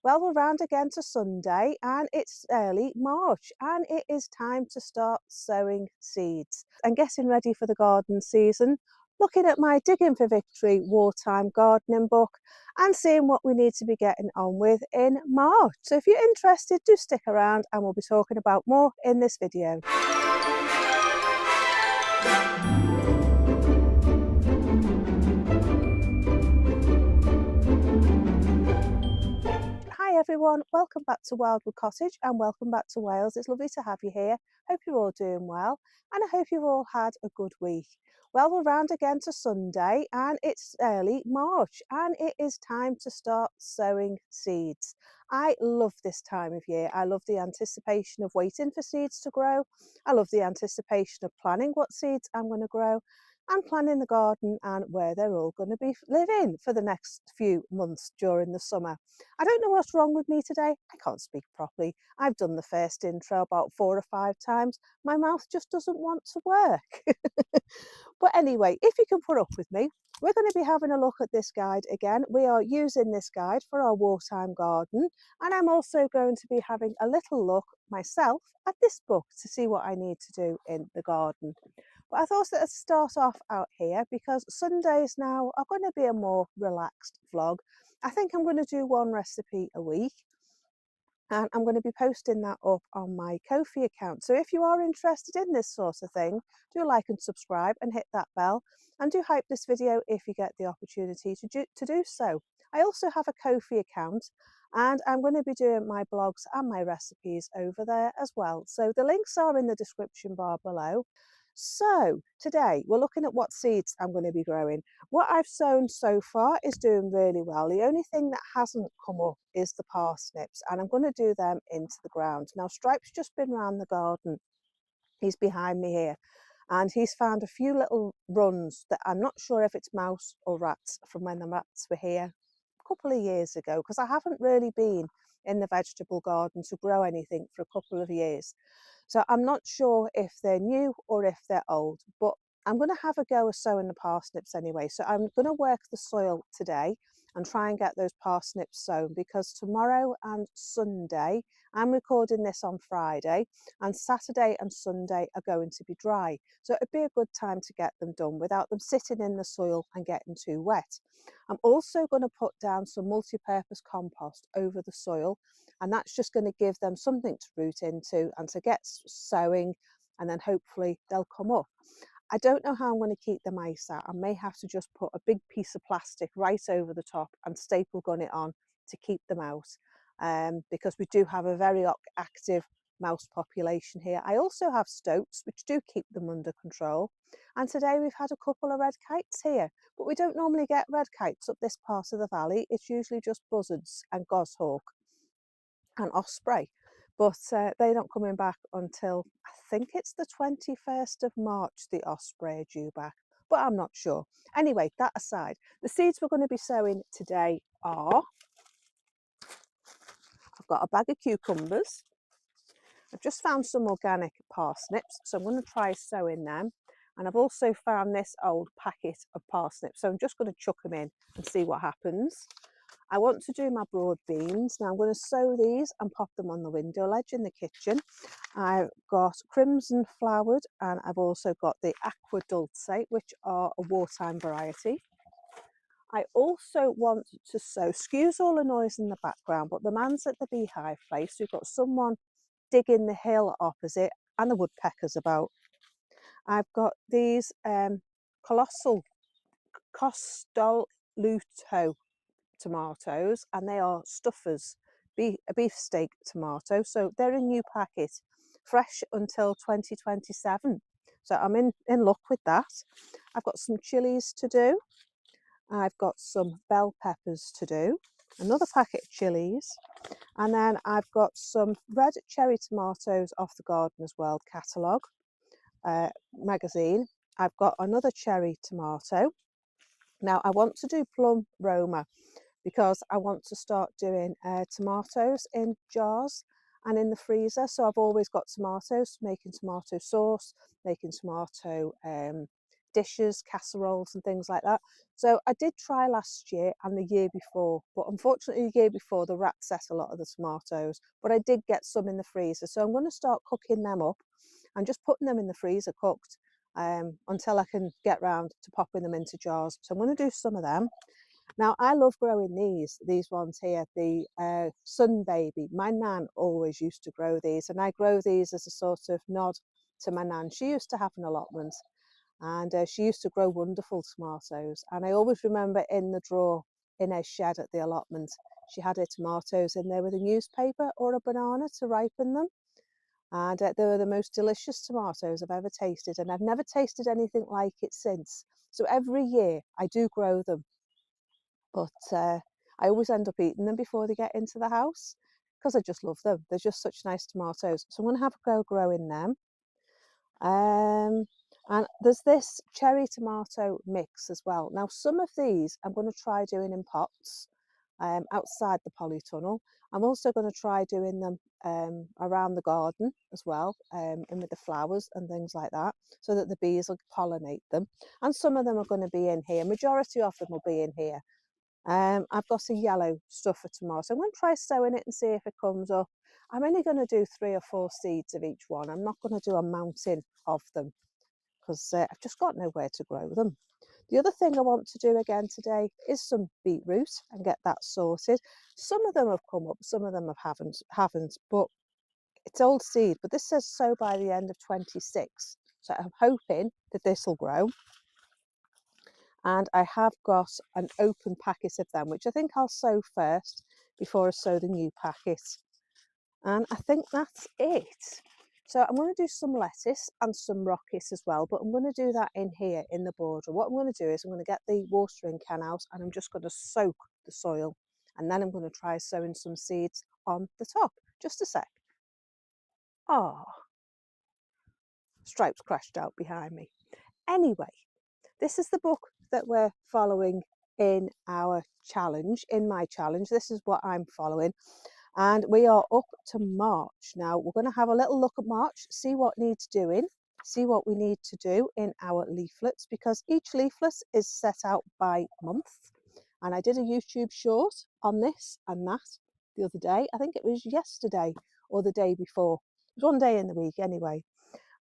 Well, we're round again to Sunday and it's early March and it is time to start sowing seeds and getting ready for the garden season, looking at my Digging for Victory wartime gardening book and seeing what we need to be getting on with in March. So if you're interested, do stick around and we'll be talking about more in this video. Hi everyone, welcome back to Wildwood Cottage and welcome back to Wales. It's lovely to have you here. Hope you're all doing well and I hope you've all had a good week. Well, we're round again to Sunday and it's early March and it is time to start sowing seeds. I love this time of year. I love the anticipation of waiting for seeds to grow. I love the anticipation of planning what seeds I'm going to grow and planning the garden and where they're all going to be living for the next few months during the summer. I don't know what's wrong with me today. I can't speak properly. I've done the first intro about 4 or 5 times. My mouth just doesn't want to work. But anyway, if you can put up with me, we're going to be having a look at this guide again. We are using this guide for our wartime garden, and I'm also going to be having a little look myself at this book to see what I need to do in the garden. But I thought I'd start off out here because Sundays now are going to be a more relaxed vlog. I think I'm going to do one recipe a week and I'm going to be posting that up on my Ko-fi account. So if you are interested in this sort of thing, do like and subscribe and hit that bell and do hype this video if you get the opportunity to do so. I also have a Ko-fi account and I'm going to be doing my blogs and my recipes over there as well. So the links are in the description bar below. So today we're looking at what seeds I'm going to be growing. What I've sown so far is doing really well. The only thing that hasn't come up is the parsnips and I'm going to do them into the ground. Now Stripe's just been round the garden. He's behind me here and he's found a few little runs that I'm not sure if it's mouse or rats from when the rats were here a couple of years ago because I haven't really been in the vegetable garden to grow anything for a couple of years. So I'm not sure if they're new or if they're old, but I'm going to have a go of sowing the parsnips anyway. So I'm going to work the soil today and try and get those parsnips sown because tomorrow and Sunday, I'm recording this on Friday, and Saturday and Sunday are going to be dry. So it'd be a good time to get them done without them sitting in the soil and getting too wet. I'm also going to put down some multi-purpose compost over the soil, and that's just going to give them something to root into and to get sowing, and then hopefully they'll come up. I don't know how I'm going to keep the mice out. I may have to just put a big piece of plastic right over the top and staple gun it on to keep them out, because we do have a very active mouse population here. I also have stoats which do keep them under control, and today we've had a couple of red kites here, but we don't normally get red kites up this part of the valley. It's usually just buzzards and goshawk and osprey, but they're not coming back until I think it's the 21st of March the osprey are due back, but I'm not sure. Anyway, that aside, the seeds we're going to be sowing today are, I've got a bag of cucumbers. I've just found some organic parsnips, so I'm going to try sowing them. And I've also found this old packet of parsnips, so I'm just going to chuck them in and see what happens. I want to do my broad beans. Now I'm going to sow these and pop them on the window ledge in the kitchen. I've got crimson flowered and I've also got the aqua dulce, which are a wartime variety. I also want to sow, excuse all the noise in the background, but the man's at the beehive place. We've got someone digging the hill opposite and the woodpeckers about. I've got these colossal Costoluto tomatoes, and they are stuffers, a beefsteak tomato. So they're a new packet, fresh until 2027. So I'm in luck with that. I've got some chilies to do. I've got some bell peppers to do, another packet of chilies, and then I've got some red cherry tomatoes off the Gardener's World catalogue magazine. I've got another cherry tomato. Now I want to do plum Roma because I want to start doing tomatoes in jars and in the freezer. So I've always got tomatoes, making tomato sauce, making tomato dishes, casseroles and things like that. So I did try last year and the year before, but unfortunately the year before the rats ate a lot of the tomatoes, but I did get some in the freezer. So I'm going to start cooking them up and just putting them in the freezer cooked until I can get round to popping them into jars. So I'm going to do some of them. Now, I love growing these ones here, the Sun Baby. My nan always used to grow these, and I grow these as a sort of nod to my nan. She used to have an allotment, and she used to grow wonderful tomatoes. And I always remember in the drawer in a shed at the allotment, she had her tomatoes in there with a newspaper or a banana to ripen them. And they were the most delicious tomatoes I've ever tasted, and I've never tasted anything like it since. So every year I do grow them, but I always end up eating them before they get into the house because I just love them. They're just such nice tomatoes. So I'm going to have a go growing them. And there's this cherry tomato mix as well. Now, some of these I'm going to try doing in pots outside the polytunnel. I'm also going to try doing them around the garden as well, and with the flowers and things like that, so that the bees will pollinate them. And some of them are going to be in here. Majority of them will be in here. I've got a yellow stuffer tomato. I'm going to try sowing it and see if it comes up. I'm only going to do 3 or 4 seeds of each one. I'm not going to do a mountain of them because I've just got nowhere to grow them. The other thing I want to do again today is some beetroot and get that sorted. Some of them have come up, some of them haven't, but it's old seed. But this says sow by the end of 26. So I'm hoping that this will grow. And I have got an open packet of them, which I think I'll sow first before I sow the new packet. And I think that's it. So I'm going to do some lettuce and some rocket as well, but I'm going to do that in here in the border. What I'm going to do is I'm going to get the watering can out and I'm just going to soak the soil, and then I'm going to try sowing some seeds on the top. Just a sec. Ah, stripes crashed out behind me. Anyway, this is the book that we're following in our challenge, in my challenge. This is what I'm following. And we are up to March. Now we're going to have a little look at March, see what needs doing, see what we need to do in our leaflets, because each leaflet is set out by month. And I did a YouTube short on this and that the other day. I think it was yesterday or the day before. It was one day in the week anyway.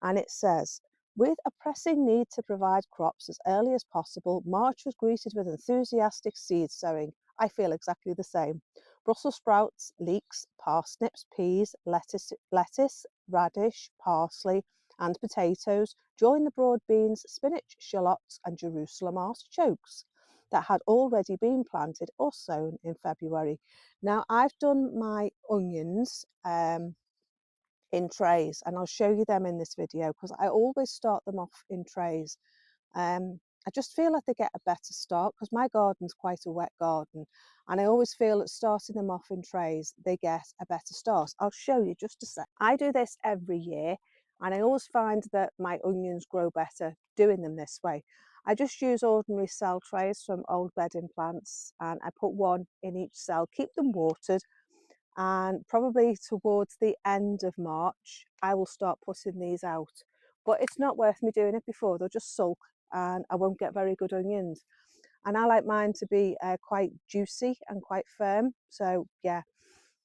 And it says, with a pressing need to provide crops as early as possible, March was greeted with enthusiastic seed sowing. I feel exactly the same. Brussels sprouts, leeks, parsnips, peas, lettuce, radish, parsley, and potatoes join the broad beans, spinach, shallots, and Jerusalem artichokes that had already been planted or sown in February. Now, I've done my onions in trays, and I'll show you them in this video because I always start them off in trays. I just feel like they get a better start because my garden's quite a wet garden, and I always feel that starting them off in trays they get a better start. I'll show you just a sec. I do this every year and I always find that my onions grow better doing them this way. I just use ordinary cell trays from old bedding plants and I put one in each cell, keep them watered, and probably towards the end of March I will start putting these out. But it's not worth me doing it before, they'll just sulk and I won't get very good onions. And I like mine to be quite juicy and quite firm, so yeah,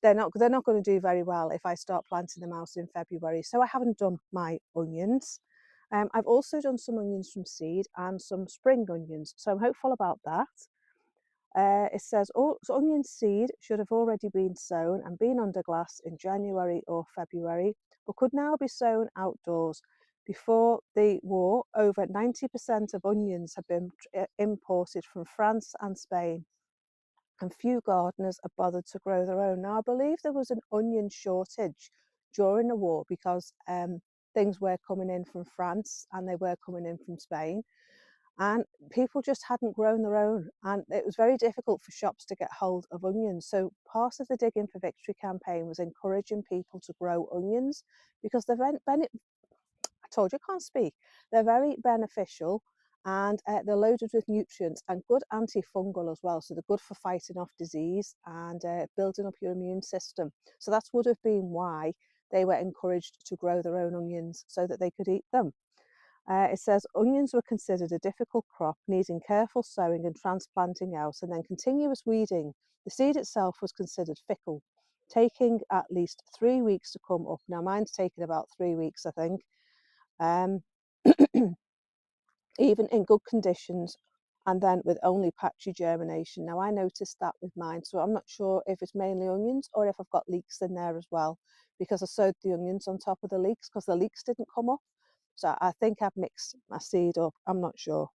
they're not going to do very well if I start planting them out in February. So I haven't done my onions. I've also done some onions from seed and some spring onions, so I'm hopeful about that. It says all onion seed should have already been sown and been under glass in January or February, but could now be sown outdoors. Before the war, over 90% of onions have been imported from France and Spain, and few gardeners are bothered to grow their own. Now, I believe there was an onion shortage during the war because things were coming in from France and they were coming in from Spain, and people just hadn't grown their own, and it was very difficult for shops to get hold of onions. So part of the Digging for Victory campaign was encouraging people to grow onions because they're I told you I can't speak. They're very beneficial, and they're loaded with nutrients and good antifungal as well. So they're good for fighting off disease and building up your immune system. So that would have been why they were encouraged to grow their own onions so that they could eat them. It says onions were considered a difficult crop, needing careful sowing and transplanting out, and then continuous weeding. The seed itself was considered fickle, taking at least 3 weeks to come up. Now mine's taken about 3 weeks, I think. Um, even in good conditions, and then with only patchy germination. Now I noticed that with mine, so I'm not sure if it's mainly onions or if I've got leeks in there as well, because I sowed the onions on top of the leeks because the leeks didn't come up. So I think I've mixed my seed up. I'm not sure.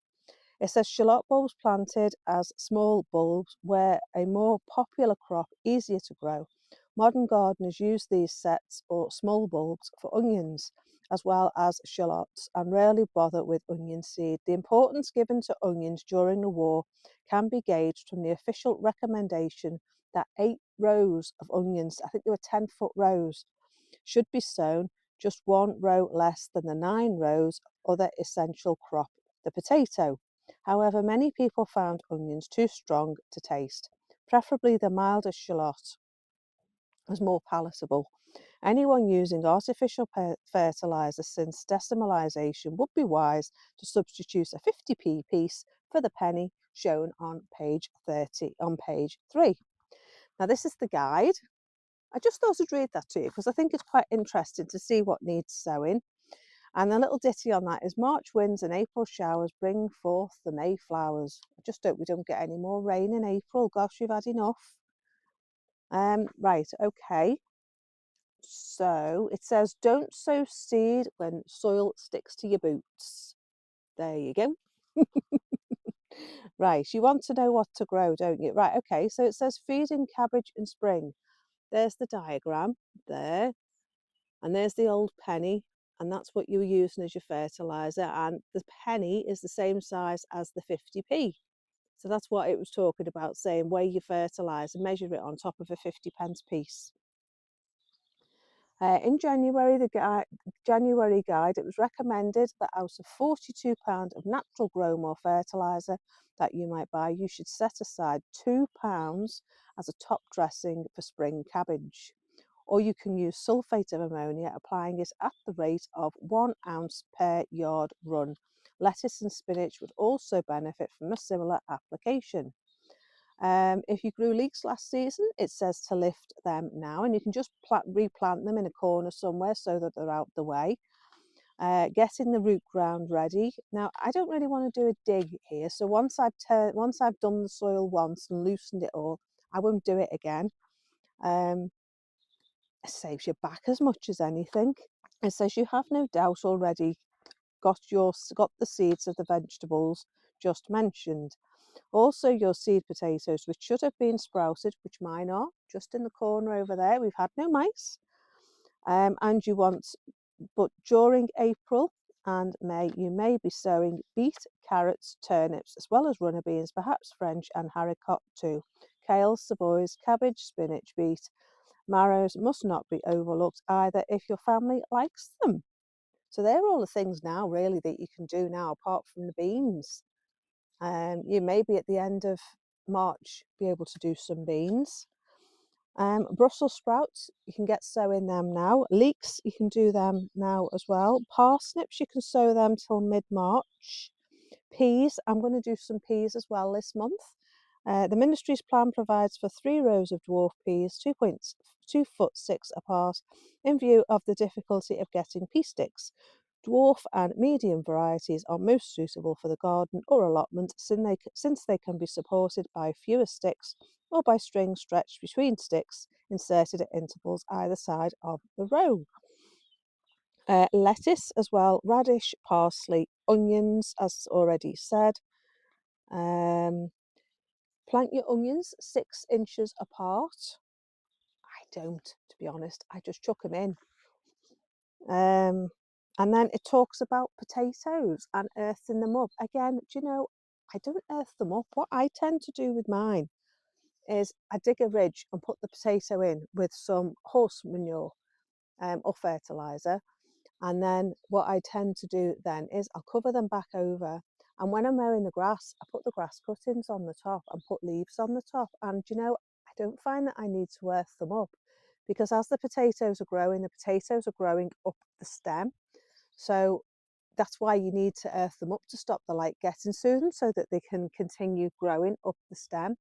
It says shallot bulbs planted as small bulbs were a more popular crop, easier to grow. Modern gardeners use these sets or small bulbs for onions as well as shallots and rarely bother with onion seed. The importance given to onions during the war can be gauged from the official recommendation that 8 rows of onions, I think they were 10-foot rows, should be sown, just 1 row less than the 9 rows of other essential crop, the potato. However, many people found onions too strong to taste. Preferably the milder shallot was more palatable. Anyone using artificial fertilizer since decimalisation would be wise to substitute a 50p piece for the penny shown on page 3. Now this is the guide. I just thought I'd read that to you because I think it's quite interesting to see what needs sowing. And the little ditty on that is March winds and April showers bring forth the May flowers. I just hope we don't get any more rain in April. Gosh, we've had enough. Right, okay. So it says don't sow seed when soil sticks to your boots. There you go. Right, you want to know what to grow, don't you? Right, okay, so it says feeding cabbage in spring. There's the diagram there, and there's the old penny, and that's what you were using as your fertilizer, and the penny is the same size as the 50p. So that's what it was talking about, saying weigh your fertilizer, measure it on top of a 50p piece. In January, the January guide, it was recommended that out of £42 of natural growth or fertiliser that you might buy, you should set aside £2 as a top dressing for spring cabbage. Or you can use sulphate of ammonia, applying it at the rate of 1 ounce per yard run. Lettuce and spinach would also benefit from a similar application. If you grew leeks last season, it says to lift them now, and you can just replant them in a corner somewhere so that they're out the way. Getting the root ground ready. Now, I don't really want to do a dig here, so once I've done the soil once and loosened it all, I won't do it again. It saves your back as much as anything. It says you have no doubt already got the seeds of the vegetables just mentioned. Also your seed potatoes, which should have been sprouted, which mine are, just in the corner over there. We've had no mice. And you want, but during April and May, you may be sowing beet, carrots, turnips, as well as runner beans, perhaps French and haricot too. Kale, savoys, cabbage, spinach, beet. Marrows must not be overlooked either if your family likes them. So they're all the things now really that you can do now apart from the beans. You may be at the end of March be able to do some beans. Brussels sprouts, you can get sowing them now. Leeks, you can do them now as well. Parsnips, you can sow them till mid-March. Peas, I'm going to do some peas as well this month. The ministry's plan provides for 3 rows of dwarf peas, 2 foot 6 apart, in view of the difficulty of getting pea sticks. Dwarf and medium varieties are most suitable for the garden or allotment since they can be supported by fewer sticks or by strings stretched between sticks inserted at intervals either side of the row. Lettuce as well, radish, parsley, onions, as already said. Plant your onions 6 inches apart. I don't, to be honest, I just chuck them in. And then it talks about potatoes and earthing them up. Again, do you know, I don't earth them up. What I tend to do with mine is I dig a ridge and put the potato in with some horse manure or fertiliser. And then what I tend to do then is I'll cover them back over. And when I'm mowing the grass, I put the grass cuttings on the top and put leaves on the top. And you know, I don't find that I need to earth them up because as the potatoes are growing up the stem. So that's why you need to earth them up to stop the light getting to them so that they can continue growing up the stem.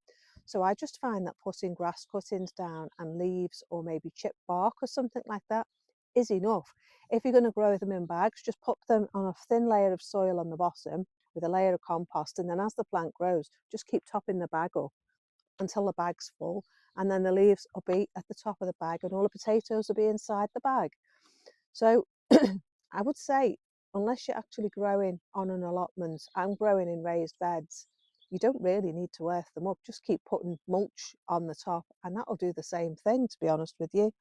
So I just find that putting grass cuttings down and leaves or maybe chipped bark or something like that is enough. If you're going to grow them in bags, just put them on a thin layer of soil on the bottom with a layer of compost, and then as the plant grows, just keep topping the bag up until the bag's full, and then the leaves will be at the top of the bag and all the potatoes will be inside the bag. So I would say, unless you're actually growing on an allotment and growing in raised beds, you don't really need to earth them up. Just keep putting mulch on the top and that'll do the same thing, to be honest with you.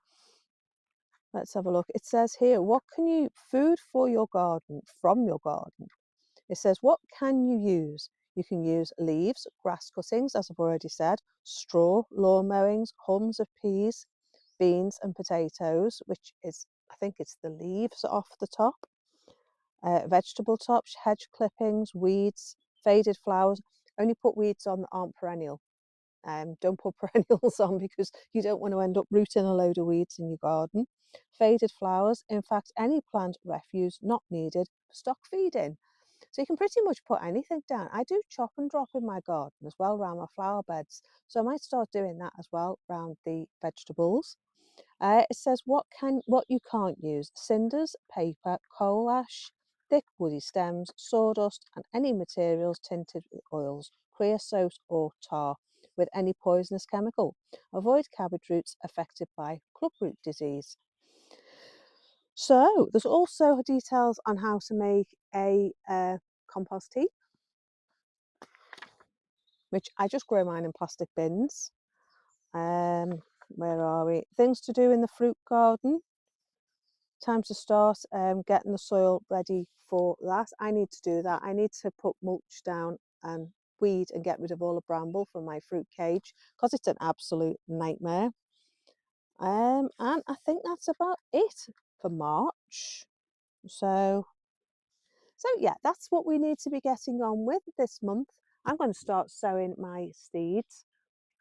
Let's have a look. It says here, food for your garden, from your garden. It says, what can you use? You can use leaves, grass cuttings, as I've already said, straw, lawn mowings, hulls of peas, beans and potatoes, which is, I think it's the leaves off the top, vegetable tops, hedge clippings, weeds, faded flowers. Only put weeds on that aren't perennial. Don't put perennials on because you don't want to end up rooting a load of weeds in your garden. Faded flowers, in fact, any plant refuse not needed for stock feeding. So you can pretty much put anything down. I do chop and drop in my garden as well around my flower beds. So I might start doing that as well around the vegetables. It says what you can't use: cinders, paper, coal ash, thick woody stems, sawdust, and any materials tinted with oils, creosote or tar with any poisonous chemical. Avoid cabbage roots affected by clubroot disease. So there's also details on how to make a compost heap, which I just grow mine in plastic bins. Where are we? Things to do in the fruit garden. Time to start getting the soil ready for that. I need to do that. I need to put mulch down and weed and get rid of all the bramble from my fruit cage because it's an absolute nightmare. And I think that's about it for March. So yeah, that's what we need to be getting on with this month. I'm going to start sowing my seeds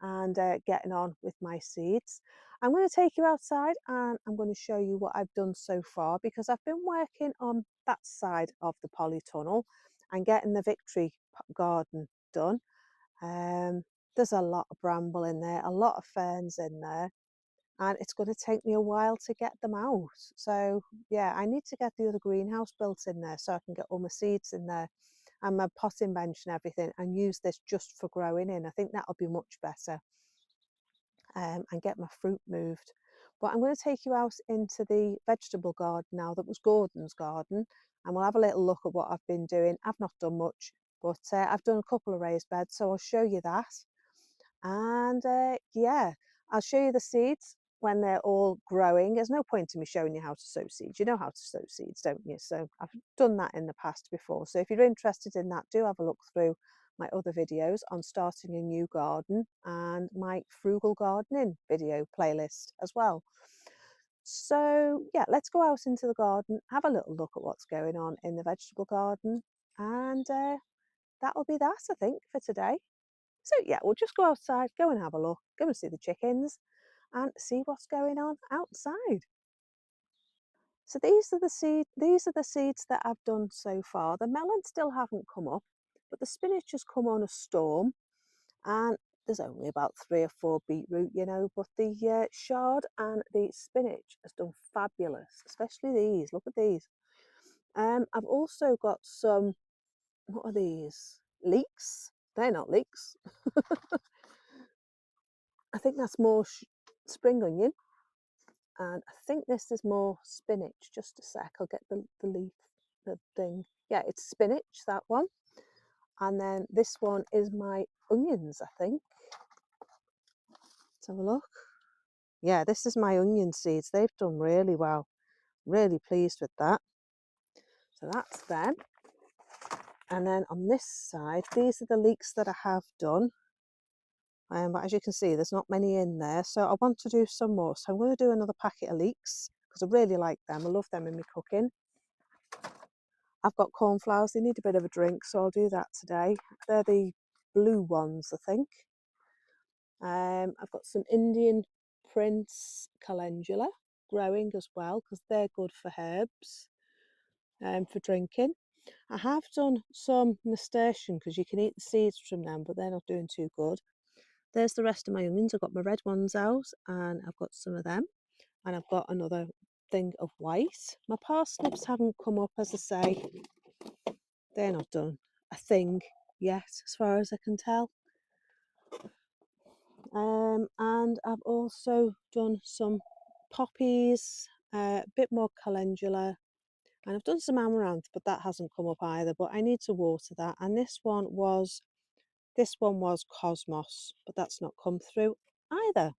and getting on with my seeds. I'm going to take you outside and I'm going to show you what I've done so far, because I've been working on that side of the polytunnel and getting the Victory garden done. There's a lot of bramble in there, a lot of ferns in there, and it's going to take me a while to get them out. So yeah, I need to get the other greenhouse built in there so I can get all my seeds in there and my potting bench and everything, and use this just for growing in. I think that'll be much better. And get my fruit moved. But I'm going to take you out into the vegetable garden now that was Gordon's garden, and we'll have a little look at what I've been doing. I've not done much, but I've done a couple of raised beds, so I'll show you that. And yeah, I'll show you the seeds when they're all growing. There's no point in me showing you how to sow seeds. You know how to sow seeds, don't you? So I've done that in the past before. So if you're interested in that, do have a look through my other videos on starting a new garden and my frugal gardening video playlist as well. So yeah, let's go out into the garden, have a little look at what's going on in the vegetable garden, and that'll be that, I think, for today. So yeah, we'll just go outside, go and have a look, go and see the chickens and see what's going on outside. So these are the seeds that I've done so far. The melons still haven't come up, but the spinach has come on a storm, and there's only about 3 or 4 beetroot, you know, but the chard and the spinach has done fabulous, especially these. Look at these. I've also got some, what are these? Leeks? They're not leeks. I think that's more spring onion, and I think this is more spinach. Just a sec, I'll get the leaf, the thing. Yeah, it's spinach, that one. And then this one is my onions, I think. Let's have a look. Yeah, this is my onion seeds. They've done really well. Really pleased with that. So that's them. And then on this side, these are the leeks that I have done. But as you can see, there's not many in there. So I want to do some more. So I'm going to do another packet of leeks because I really like them. I love them in my cooking. I've got cornflowers. They need a bit of a drink, so I'll do that today. They're the blue ones, I think. I've got some Indian Prince calendula growing as well because they're good for herbs for drinking. I have done some nasturtium because you can eat the seeds from them, but they're not doing too good. There's the rest of my onions. I've got my red ones out and I've got some of them. And I've got another thing of white. My parsnips haven't come up, as I say. They're not done a thing yet, as far as I can tell. And I've also done some poppies, a bit more calendula, and I've done some amaranth, but that hasn't come up either. But I need to water that. And this one was Cosmos, but that's not come through either.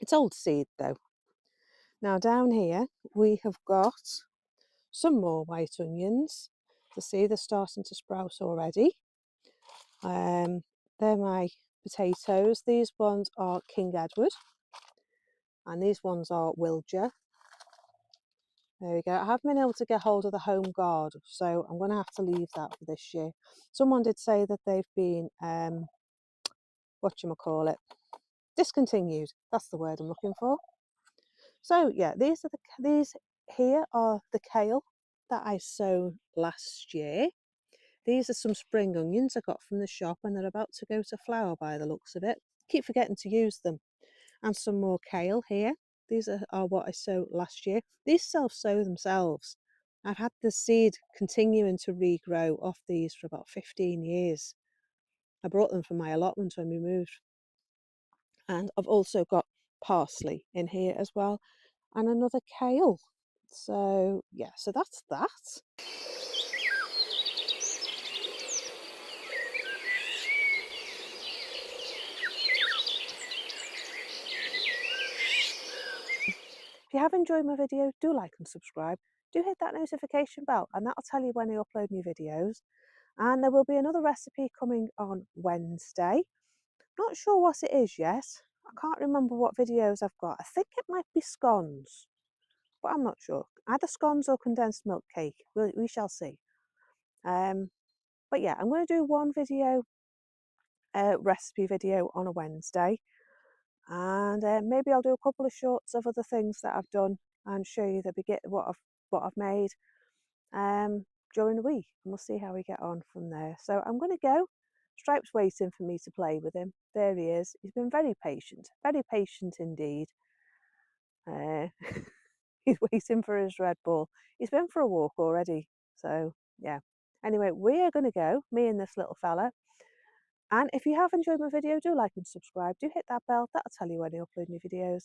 It's old seed though. Now down here we have got some more white onions. To see they're starting to sprout already. They're my potatoes. These ones are King Edward, and these ones are Wilger. There we go. I haven't been able to get hold of the home guard, so I'm going to have to leave that for this year. Someone did say that they've been whatchamacallit, discontinued. That's the word I'm looking for. So yeah, these here are the kale that I sowed last year. These are some spring onions I got from the shop, and they're about to go to flower by the looks of it. Keep forgetting to use them. And some more kale here. These are what I sowed last year. These self-sow themselves. I've had the seed continuing to regrow off these for about 15 years. I brought them from my allotment when we moved. And I've also got parsley in here as well, and another kale. So yeah, so that's that. If you have enjoyed my video, do like and subscribe. Do hit that notification bell, and that'll tell you when I upload new videos. And there will be another recipe coming on Wednesday. Not sure what it is yet. I can't remember what videos I've got. I think it might be scones, but I'm not sure. Either scones or condensed milk cake. We shall see. But yeah, I'm going to do one video, recipe video on a Wednesday. And maybe I'll do a couple of shorts of other things that I've done and show you what I've made during the week, and we'll see how we get on from there. So I'm going to go. Stripe's waiting for me to play with him. There he is. He's been very patient indeed. He's waiting for his Red Bull. He's been for a walk already. So yeah. Anyway, we are going to go, me and this little fella. And if you have enjoyed my video, do like and subscribe. Do hit that bell. That'll tell you when I upload new videos.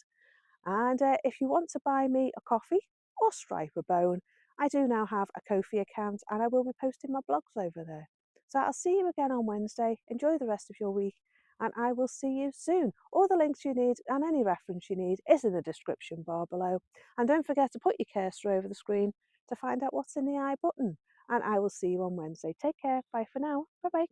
And if you want to buy me a coffee or stripe a bone, I do now have a Ko-fi account, and I will be posting my blogs over there. So I'll see you again on Wednesday. Enjoy the rest of your week, and I will see you soon. All the links you need and any reference you need is in the description bar below. And don't forget to put your cursor over the screen to find out what's in the I button. And I will see you on Wednesday. Take care. Bye for now. Bye bye.